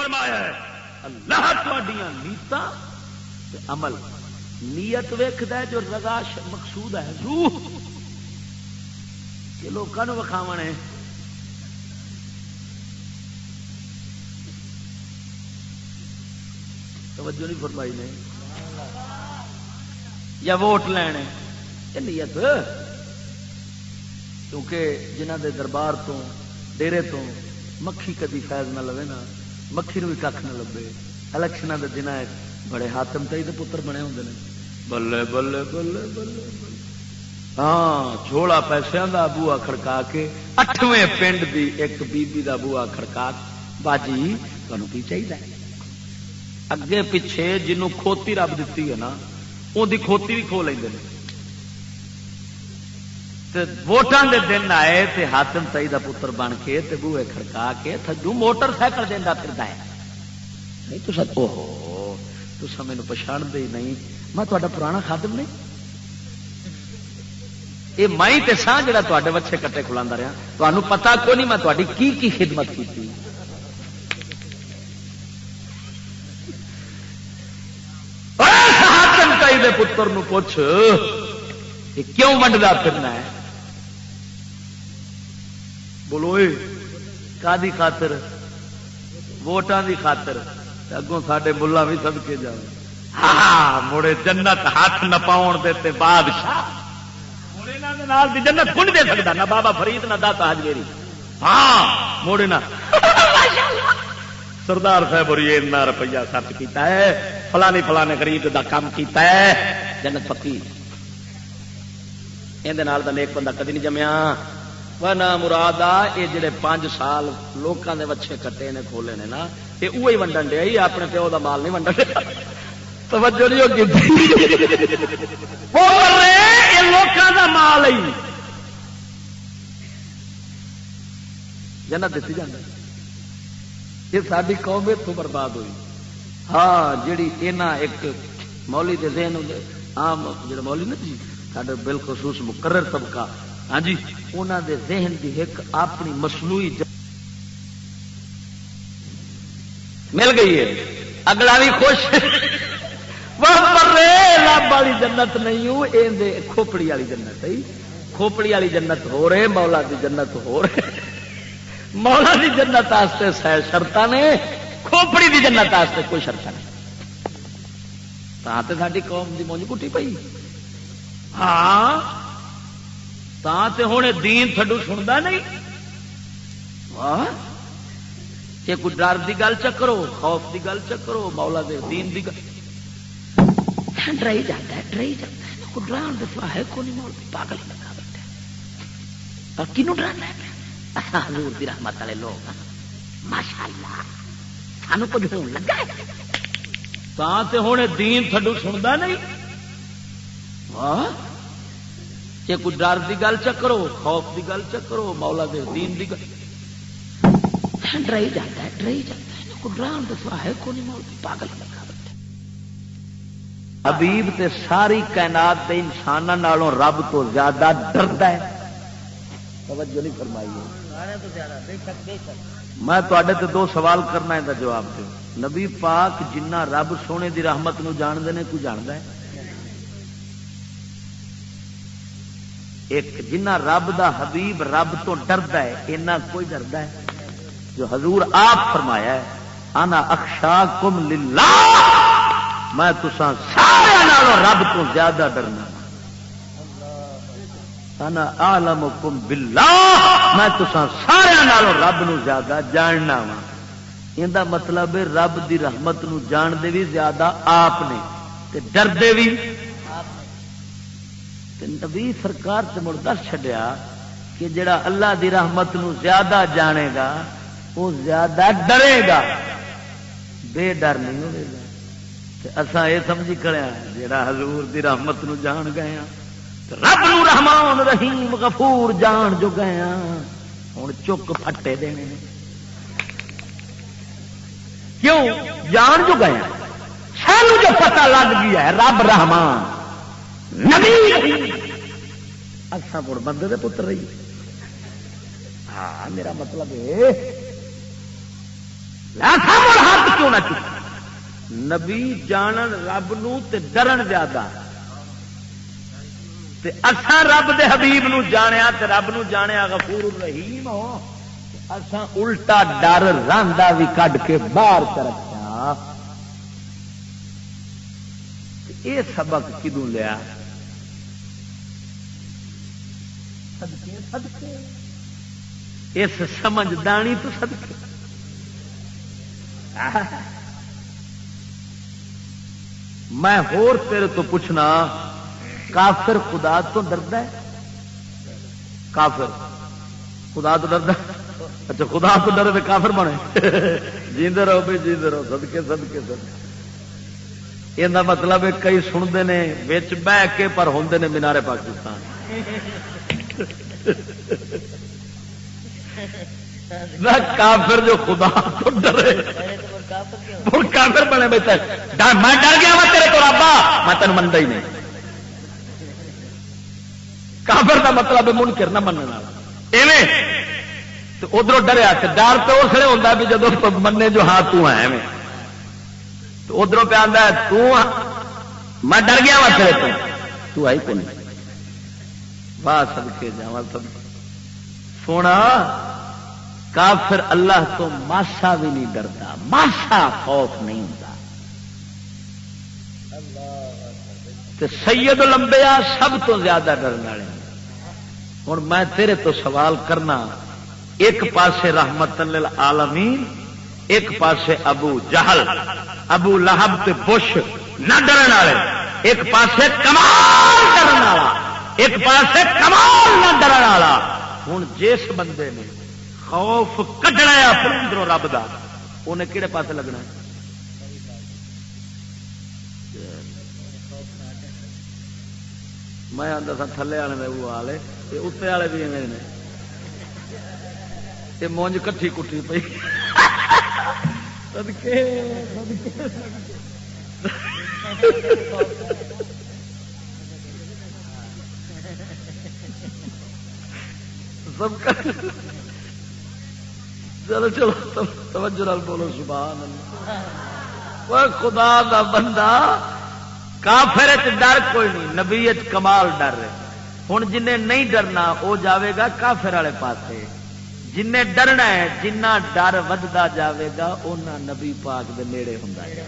فرمایا ہے اللہ تہاڈیاں نیتاں تے عمل نیت ویکھدا ہے جو رضا مقصود ہے روح کہ لوکاں نوں وکھاوݨ ہے توجہ نہیں فرمائی نے یا ووٹ لینے یہ نیت کیونکہ جنہ دے دربار تو ڈیرے تو مکھی کدی فیض نہ لوے نا مکھی نو بھی کھ نہ لبے الیکشن دے دن بڑے حاتم تائی دے پتر بنے ہوندے نے بلے بلے بلے بلے ہاں جھوڑا پیسوں دا بوا کھڑکا کے 8ویں پنڈ دی ایک بی بی دا بوا کھڑکا باجی تانوں کی چاہیے اگے پیچھے جنوں کھوتی رب دتی ہے نا اون دی کھوتی بھی کھو لیندے نے تے ووٹاں دے دن آئے تے حاتم تائی دا پتر بن کے تے بوئے کھڑکا کے تھجو موٹر سائیکل دیندا پھردا ہے نہیں تو سب اوہو تساں مینوں پہچان دے نہیں میں تہاڈا پرانا خادم نہیں اے میں تے ساں جڑا تہاڈے وچھے کٹے کھلاندا رہیا تانوں پتہ کوئی نہیں میں تہاڈی کی خدمت کیتی حاتم تائی دے پتر نوں پوچھ یہ کیوں ونڈدا پھرنا ہے بولو کادی خاطر ووٹاں دی خاطر اگوں ساڈے ملا بھی صدقے جاوے ہاں مڑے جنت ہاتھ نہ پاؤن دے بادشاہ مڑے انہاں دے نال دی جنت کون دے سکدا نہ بابا فرید نہ داتا حجویری ہاں مڑے نہ سردار صاحب اور یہ اتنا روپیہ خرچ کیتا ہے فلانے فلانے غریب دا کام کیتا ہے جنت پکی اندے نال دا نیک بندہ کدی نہیں جمیا وہ نہ مراد آ یہ جڑے 5 سال لوکاں دے وچھے کٹے نے کھولے نے نا یہ اوہی ونڈن دے اپنے پیو دا مال نہیں ونڈن دے توجہ نہیں ہوگی وہ یہ لوکاں دا مال ہی جنت دتی جاندا یہ ساری قوم اتوں برباد ہوئی ہاں جیڑی اینا ایک مولی دے ذہن عام جڑا مولی نا جی ساڈے بالخصوص مقرر طبقہ ہاں جی انہاں دے ذہن دی ایک اپنی مصنوعی مل گئی ہے اگلا بھی خوش وہ لب والی جنت نہیں ہوں اے کھوپڑی والی جنت ہے کھوپڑی والی جنت ہو رہے مولا دی جنت ہو رہے مولا دی جنت واسطے شرطاں نے کھوپڑی دی جنت واسطے کوئی شرط نہیں تے ساری قوم دی مونج کٹی پئی ہاں تے ہوں دین تھڈو سنتا نہیں واہ کہ کوئی ڈر دی گل چکرو خوف دی گل چکرو مولا دے دین دی گل ڈرائی جاتا ہے کوئی ڈران دفاع ہے کوئی نہیں مول پاگل لگا بیٹھا اور کنوں ڈرانا ہے حضور دی رحمت والے لوگ ماشاءاللہ سانو کچھ ہون لگا ہے تے ہوں دین تھڈو سنتا نہیں واہ کہ کوئی ڈر دی گل چکرو خوف دی گل چکرو مولا دے دین دی گل ڈرائی جاتا ہے کوئی ڈران دفاع ہے کوئی نہیں مول پاگل لگا بیٹھا حبیب تے ساری کائنات دے انساناں نالوں رب تو زیادہ ڈردا ہے توجہ نہیں فرمائی میں تواڈے تے 2 سوال کرنا ہے دا جواب دو نبی پاک جنہ رب سونے دی رحمت نو جاندے نے کوئی جاندا ہے ایک جنہ رب دا حبیب رب تو ڈردا ہے اینا کوئی ڈردا ہے جو حضور آپ فرمایا ہے انا اخشاکم للہ میں تساں سارے نالوں رب تو زیادہ ڈرنا انا اعلمکم باللہ میں تساں سارے نالوں رب نو زیادہ جاننا وا ایندا مطلب ہے رب دی رحمت نو جان دے بھی زیادہ آپ نے تے ڈر دے بھی تے نبی سرکار تے مڑ دس چھڈیا کہ جڑا اللہ دی رحمت نو زیادہ جانے گا وہ زیادہ ڈرے گا بے ڈر نہیں ہوے گا تے اساں اے سمجھی کھڑے ہاں جڑا حضور دی رحمت نو جان گئے ہاں رب نو رحمان رحیم غفور جان جو گئے ہاں ہن چک پھٹے دینے نے کیوں جان جو گئے ہیں سانو جو پتہ لگ گیا ہے رب رحمان نبی اساں مڑ بندے دے پتر رہی ہاں میرا مطلب ہے اساں مڑ نہ چکی. نبی جانن رب نو تے ڈرن زیادہ، تے اساں رب دے حبیب نو جانیا تے رب نو جانیا غفور الرحیم ہو، اساں الٹا ڈر راندا بھی کڈ کے باہر کر رکھیا. یہ سبق کدوں لیا؟ صدقے صدقے اس سمجھدانی تو صدقے. میں ہور تیرے تو پوچھنا، کافر خدا تو ڈردا ہے؟ کافر خدا تو ڈردا؟ اچھا خدا تو ڈرے تو کافر بنے؟ جیندے رہو بھی جیندے رہو، صدقے صدقے صدقے. یہ مطلب ہے کئی سنتے ہیں بچ بہ کے پر ہوندے نے مینارے پاکستان. نہ کافر جو خدا تو ڈرے کافر بنے بیٹھا. میں ڈر گیا وا تیرے کو ربا، میں تینوں منتا ہی نہیں. کافر کا مطلب ہے منکر نہ مننے والا. ادھر ڈریا ڈر تو اس لیے ہوتا بھی جب منے جو ہاں تو ہے تو ادھر پہ آتا ہے میں ڈر گیا وا تیرے تو آئی کون. واہ صدقے جاواں صدقے. سونا کافر اللہ تو ماسا بھی نہیں ڈرتا، ماسا خوف نہیں ہوتا. سید الانبیاء سب تو زیادہ ڈرنے والے. ہوں میں تیرے تو سوال کرنا، ایک پاسے رحمت للعالمین، ایک پاسے ابو جہل ابو لہب تے بش نہ ڈرن والے، ایک پاسے کمال ڈرن والا، ایک پاسے کمال نہ ڈرن والا. ہوں جس بندے نے خوف کڈنا ہے اپنے اندروں رب دا، انہیں کہڑے پاسے لگنا ہے؟ میں آتا سا تھلے والے میں وہ والے اتنے والے بھی ایویں نے. یہ مونج کٹھی کٹھی پی چلو چلو توجہ نال بولو سبحان اللہ. وہ خدا دا بندہ کافر ڈر کوئی نہیں، نبی کمال ڈر ہے. ہوں جن نہیں ڈرنا وہ جاوے گا کافر والے پاسے، جن ڈرنا ہے جنہ ڈر ودتا جاوے گا اونا نبی پاک دے نیڑے ہوندا ہے.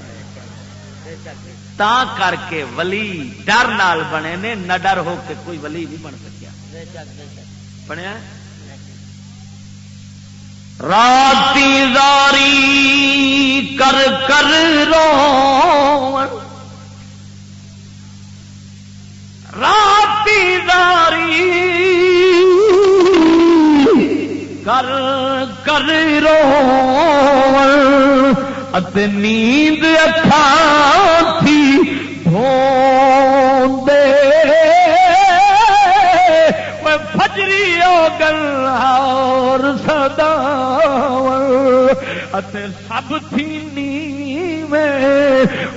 تا کر کے ولی ڈر نال بنے نے، نہ ڈر ہو کے کوئی ولی نہیں بن سکیا. بنیا راتی زاری کر کر رو، راتی زاری کر کر رو اتے نیند اکھاں تھی دھوندے فجری او گل اور صداور اتے سب تھی نیویں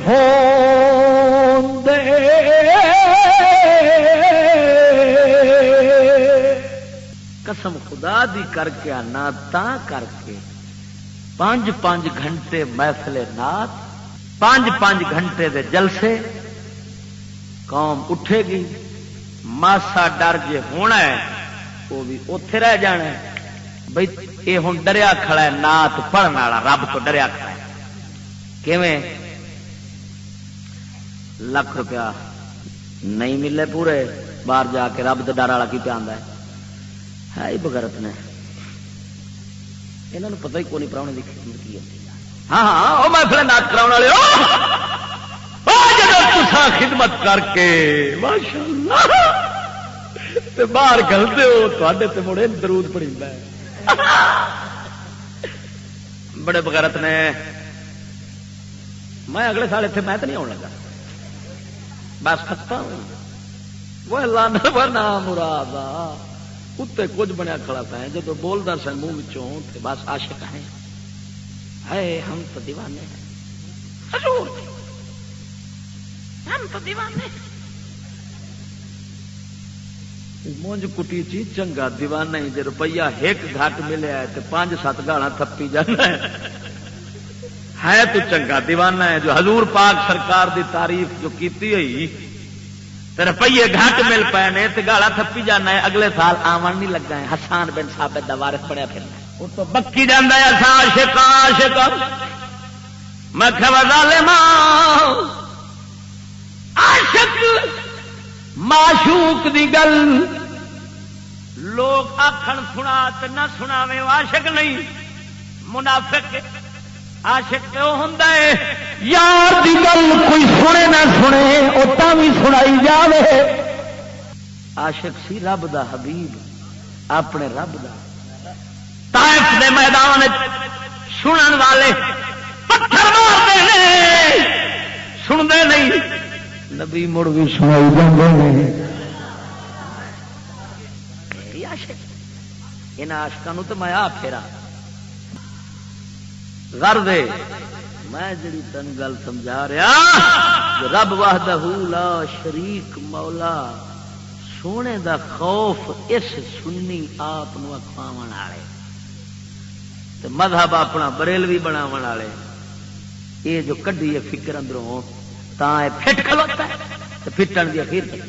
ہوندے. قسم خدا دی کر کے آنا، تا کر کے 5-5 گھنٹے محفل نات، 5-5 گھنٹے دے جلسے، قوم اٹھے گی. ماسا ڈر جے ہونا ہے وہ بھی اوتھے رہ جانا ہے. بھئی یہ ہوں ڈریا کھڑا ہے نات پڑھن والا، رب تو ڈریا کھڑا ہے. کیویں؟ لکھ روپیہ نہیں ملے پورے، باہر جا کے رب تو ڈر والا کی پہ آندا ہے ہی بغیرت نے. انہوں نے پتہ ہی کون نہیں پراؤنے کی خدمت کی ہوتی. ہاں ہاں وہ محفل نات کراؤن والے تساں خدمت کر کے ماشاءاللہ تے باہر گلتے ہو تواڈے تے مڑے درود پڑھیندا ہے. بڑے بغیرت نے. میں اگلے سال اتنے میں تو نہیں آن لگا، بس ختم. وہ لانا ورنہ مراد اتنے کچھ بنیا کھڑا تھا جب بولتا سا منہ چوں بس عاشق ہیں، ہے ہم تو دیوانے ہیں، حضور ہم تو دیوانے. مونج کٹی چی چنگا دیوانہ ہی جے روپیہ ایک گھٹ ملیا ہے تے 5-7 گالاں تھپی جانا ہے تو چنگا دیوانہ ہے جو حضور پاک سرکار دی تعریف جو کیتی ہوئی تے روپیے گھٹ مل پے نے تے گالا تھپی جانا ہے اگلے سال آمن نہیں لگا ہے حسان بن ثابت دا وارث بنیا پھرنا وہ تو بکی جانا ہے عاشق عاشق میں کہ ظالما عاشق معشوق دی گل لوگ آکھن سنا تے نہ سناویں عاشق نہیں منافق عاشق وہ ہوندا ہے یار دی گل کوئی سنے نہ سنے او تاں وی سنائی جاوے عاشق سی رب دا حبیب اپنے رب دا طائف دے میدان سنن والے پتھر مارتے ہیں سنتے نہیں نبی مڑ بھی سنائی جاندے نے عاشق انہاں عاشقاں تو میں آ پھیرا غر دے میں جڑی تن گل سمجھا رہا رب وحدہ لا شریک مولا سونے دا خوف اس سنی آپ اکھواون والے تے مذہب اپنا بریلوی بناون والے یہ جو کڈی ہے فکر اندروں تاں اے پھٹ کھلوتا ہے تے پھٹن دی اخیر تک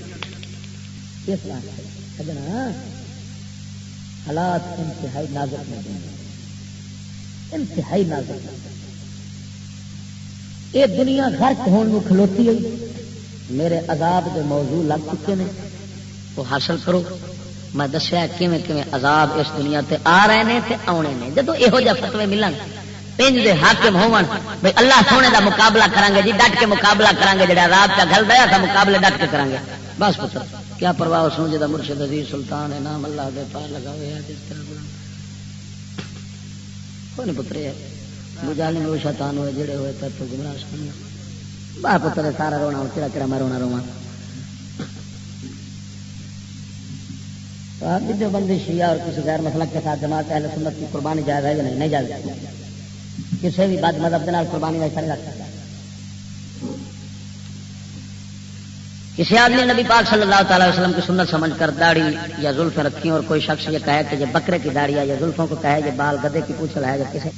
اس واسطے سجنا حالات انتہائی نازک ہیں انتہائی نازک یہ دنیا غرق ہونے کھلوتی ہوئی میرے عذاب کے موضوع لگ چکے ہیں وہ حاصل کرو میں دسیا کیویں کیویں عذاب اس دنیا تے آ رہے ہیں تے آنے نے جدو یہو جہ فتوے ملن پنج دے حاکم ہون بھئی اللہ سونے دا مقابلہ کریں گے جی ڈٹ کے مقابلہ کریں گے جڑا عذاب کا گھل دیا تھا مقابلے ڈٹ کے کریں گے بس پتر کیا پرواہ اس نوں جدا مرشد عزیز سلطان ہے نام اللہ دے پار لگا ہوئے ہے جس طرح کوئی نہیں پترے مجالی میں وہ شیطان ہوئے جڑے ہوئے تو گمراہ سن باہ پتر سارا رونا کہڑا کہڑا میں رونا رواں جو بندی شیعہ اور کسی غیر مسلک کے ساتھ جماعت اہل سنت کی قربانی جائز ہے یا نہیں جائز کسی بھی بد مذہب کے نال قربانی نہیں کرے رکھ سکتا کسی آدمی نبی پاک صلی اللہ تعالی وسلم کی سنت سمجھ کر داڑھی یا زلفیں رکھی اور کوئی شخص یہ کہے کہ یہ بکرے کی داڑھی ہے یا زلفوں کو کہے یہ بال گدے کی پوچھ ہے یا کسی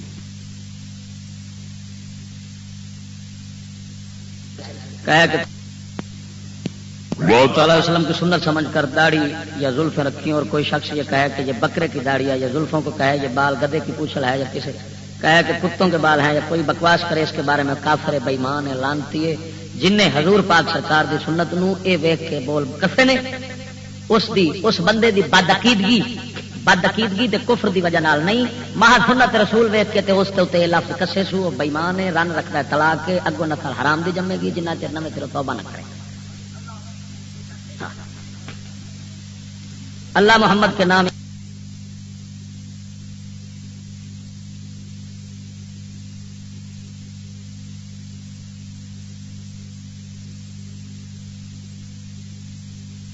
کہے کہ اللہ تعالی وسلم کی سنت سمجھ کر داڑھی یا زلفیں رکھی اور کوئی شخص یہ کہے کہ یہ بکرے کی داڑھی ہے یا زلفوں کو کہے یہ بال گدے کی پوچھ ہے یا کسی کہے کہ کتوں کے بال ہیں یا کوئی بکواس کرے اس کے بارے میں کافر ہے بے ایمان ہے لعنتی ہے جن نے حضور پاک سرکار دی سنت نو اے ویکھ کے بول کسے نے اس بندے دی بدعقیدگی تے کفر دی وجہ نال نہیں محض سنت رسول ویکھ کے تے اس تے لفظ کسے سو او بے ایمان ہے رن رکھدا ہے طلاق کے اگوں نسل حرام دی جمے گی جنہ چر نہ توبہ نہ کرے اللہ محمد کے نام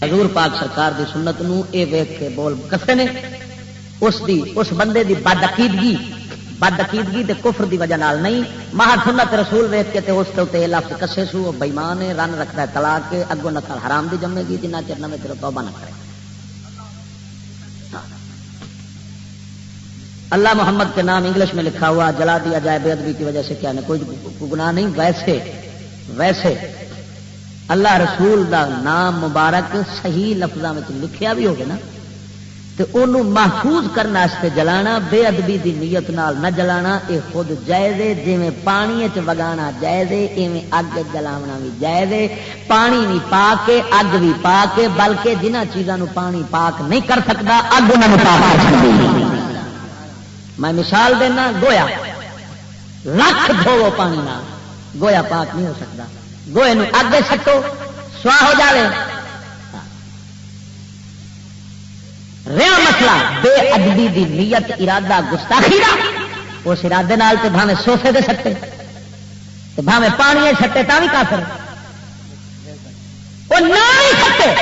حضور پاک سرکار دی سنت نو اے ویکھ کے بول کسے نے اس بندے دی بدعقیدگی تے کفر دی وجہ نال نہیں محض سنت رسول ویکھ کے تے اس تے لفظ کسے سو بے ایمان ہے رن رکھدا ہے طلاق کے اگوں نسل حرام دی جمے گی جنہ چر نہ توبہ نہ کرے اللہ محمد کے نام انگلش میں لکھا ہوا جلا دیا جائے بے ادبی کی وجہ سے کیا نہیں کوئی گناہ نہیں ویسے اللہ رسول دا نام مبارک صحیح لفظاں وچ لکھیا بھی ہوگا نا تو انہوں محفوظ کرنے واسطے جلانا بے ادبی دی نیت نال نہ جلانا اے خود جائز ہے جویں پانی وچ وگانا جائز ہے ایویں اگ جلاونا بھی جائز ہے پانی بھی پا کے اگ بھی پا کے بلکہ جنہ چیزاں نو پانی پاک نہیں کر سکدا اگ انہاں نو پاک کر سکدی میں مثال دینا گویا لکھ دھوو پانی نال گویا پاک نہیں ہو سکتا گوئے نو اگ سٹو سواہ ہو جاوے رہا مسئلہ بے ادبی دی نیت ارادہ گستاخی دا اس ارادے نال تے بھاویں سوفے دے سٹے تے بھاویں پانی سٹے تا بھی کافر وہ نہ سٹے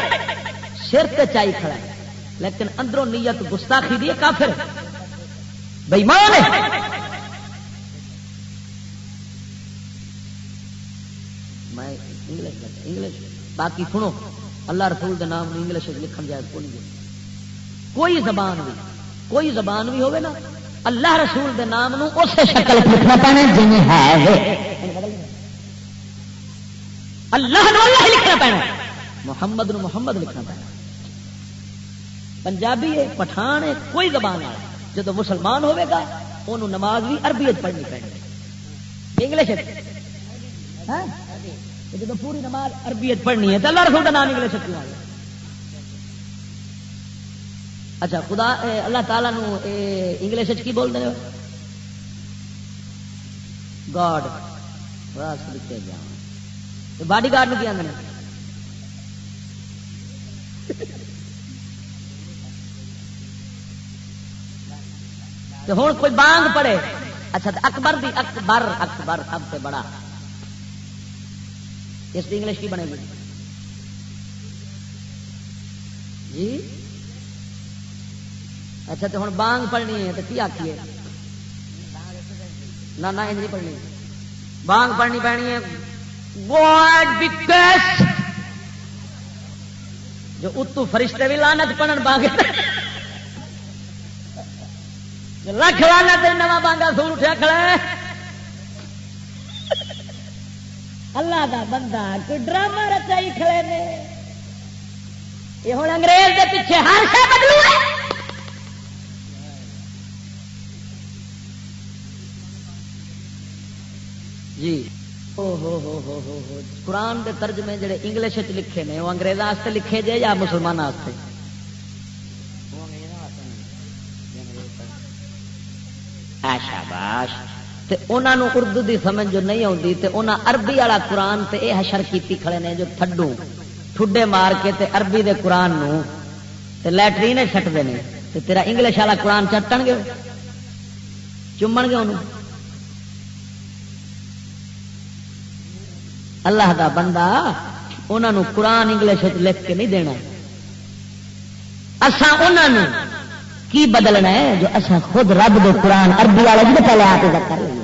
سر تے چائی کھڑا ہے لیکن اندروں نیت گستاخی دی کافر بے ایمان ہے میں انگلش باقی سنو اللہ رسول کے نام انگلش لکھن جائے کوئی زبان بھی ہوگی نا اللہ رسول دے نام نو اسی شکل لکھنا پینا جی ہے، اللہ نو اللہ لکھنا پینا، محمد نو محمد لکھنا پینا. پنجابی ہے، پٹھان ہے، کوئی زبان ہے، جب مسلمان ہوئے گا انہوں نماز بھی عربی پڑھنی پڑنی، انگلش جب پوری نماز عربی پڑھنی ہے تو اللہ رسول کا نام انگلش کیوں آ گیا؟ اچھا خدا اللہ تعالیٰ نو انگلش کی بولتے ہو؟ گاڈ. باڈی گارڈ میں کیا آدھے؟ تو ہوں کوئی بانگ پڑے، اچھا اکبر دی اکبر، اکبر سب سے بڑا، اس کی انگلش کی بنے گی جی؟ اچھا تو ہوں بانگ پڑھنی ہے تو کی آخیے؟ نہ نہیں پڑھنی، بانگ پڑھنی پڑنی ہے گاڈ بگیسٹ، جو اتو فرشتے بھی لعنت پڑھن بانگ لکھ لعنت نواں بانگا سور اٹھیا کھڑا ہے. اللہ دا بندہ کوئی ڈرامہ رچائی کھڑے نے، یہ ہوں انگریز دے پیچھے ہر شے بدلو ہے. جی ہو قرآن دے ترجمے جڑے انگلش لکھے نے وہ انگریزاں واسطے لکھے جے یا مسلماناں واسطے؟ شاباش. تے انہاں نو اردو دی سمجھ جو نہیں آتی تے انہاں عربی والا قرآن تے اے حشر کیتی کھڑے نے جو تھڈو ٹھڈے مار کے تے عربی دے قرآن نو تے لیٹرین چھٹتے ہیں تے تیرا انگلش والا قرآن چٹن گے، چومن گے انہوں. اللہ دا بندہ انہاں نو قرآن انگلش لکھ کے نہیں دینا، اساں انہاں نو کی بدلنا ہے جو اساں خود رب دے قرآن عربی والا جی پہلے آپ کر لیں.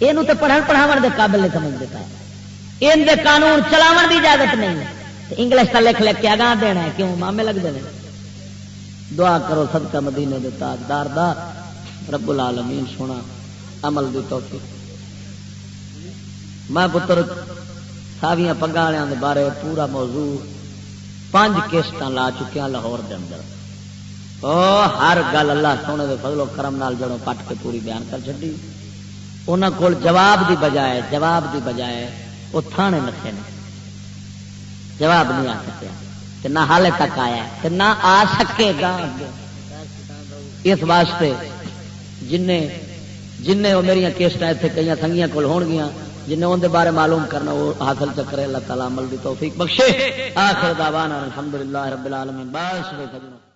یہ تو پڑھن پڑھاون دے قابل نہیں سمجھ دیتا ہے، ان دے قانون چلاون دی اجازت نہیں ہے، انگلش کا لکھ لکھ کے اگاں دینا ہے، کیوں مامے لگتے ہیں. دعا کرو صدقہ مدینے دے تاجدار دا، رب العالمین سونا عمل دی توفیق. میں پتر ساویاں پگاں والوں دے بارے پورا موضوع 5 کیسٹاں لا چکیا لاہور دے اندر. ہر گل اللہ سونے دے فضل و کرم نال جڑوں پٹ کے پوری بیان کر چڈی. انہاں کول جواب دی بجائے وہ تھانے لکھے نے، جواب نہیں آ سکیا تے نہ حالے تک آیا تے نہ آ سکے گا. اس واسطے جن وہ میری کیسٹاں اتنے کئی سنگیاں کول ہون گیاں، جن ان دے بارے معلوم کرنا وہ حاصل چکرے. اللہ تعالیٰ عمل دی توفیق بخشے. آخر دعوانا الحمدللہ رب العالمین. بس